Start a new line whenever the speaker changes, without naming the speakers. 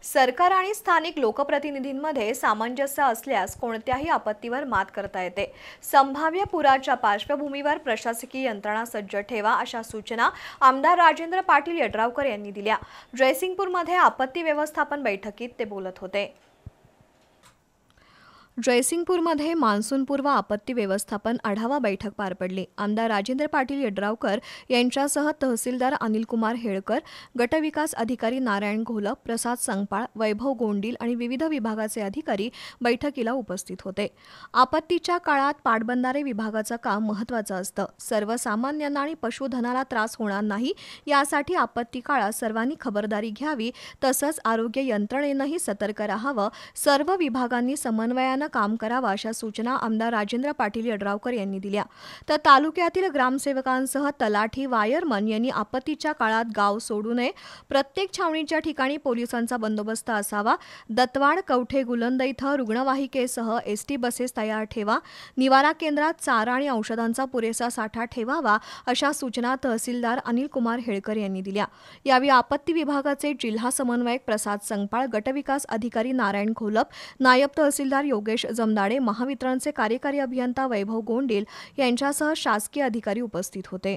सरकार आणि स्थानिक लोकप्रतिनिधींमध्ये सामंजस्य असल्यास कोणत्याही आपत्तीवर मात करता येते। संभाव्य पुराच्या पार्श्वभूमीवर प्रशासकीय यंत्रणा सज्ज ठेवा अशा सूचना आमदार राजेंद्र पाटील यड्रावकर यांनी दिल्या। जयसिंगपूरमध्ये आपत्ती व्यवस्थापन बैठकीत ते बोलत होते। जयसिंगपूरमध्ये मान्सूनपूर्व आपत्ती व्यवस्थापन आढावा बैठक पार पडली। आमदार राजेंद्र पाटील यड्रावकर यांच्यासह तहसीलदार अनिलकुमार हेळकर, गटविकास अधिकारी नारायण घोलप, प्रसाद संगपाळ, वैभव गोंडील आणि विविध विभागाचे अधिकारी बैठकीला उपस्थित होते। आपत्तीच्या काळात पाटबंधारे विभागाचं काम महत्त्वाचं असतं। सर्वसामान्यांना आणि पशुधनाला त्रास होणार नाही यासाठी आपत्ती काळात सर्वांनी खबरदारी घ्यावी, तसंच आरोग्य यंत्रणेनंही सतर्क राहावं, सर्व विभागांनी समन्वयानं काम करावं अशा सूचना आमदार राजेंद्र पाटील यड्रावकर यांनी दिल्या। तर तालुक्यातील ग्रामसेवकांसह तलाठी, वायरमन यांनी आपत्तीच्या काळात गाव सोडू नये, प्रत्येक छावणीच्या ठिकाणी पोलिसांचा बंदोबस्त असावा, दत्तवाड, कवठे, गुलंद इथं रुग्णवाहिकेसह एसटी बसेस तयार ठेवा, निवारा केंद्रात चारा आणि औषधांचा पुरेसा साठा ठेवावा अशा सूचना तहसीलदार अनिलकुमार हेळकर यांनी दिल्या। यावेळी आपत्ती विभागाचे जिल्हा समन्वयक प्रसाद संगपाळ, गटविकास अधिकारी नारायण घोलप, नायब तहसीलदार योगेश जमदाडे, महावितरणचे कार्यकारी अभियंता वैभव गोंडील यांच्यासह शासकीय अधिकारी उपस्थित होते।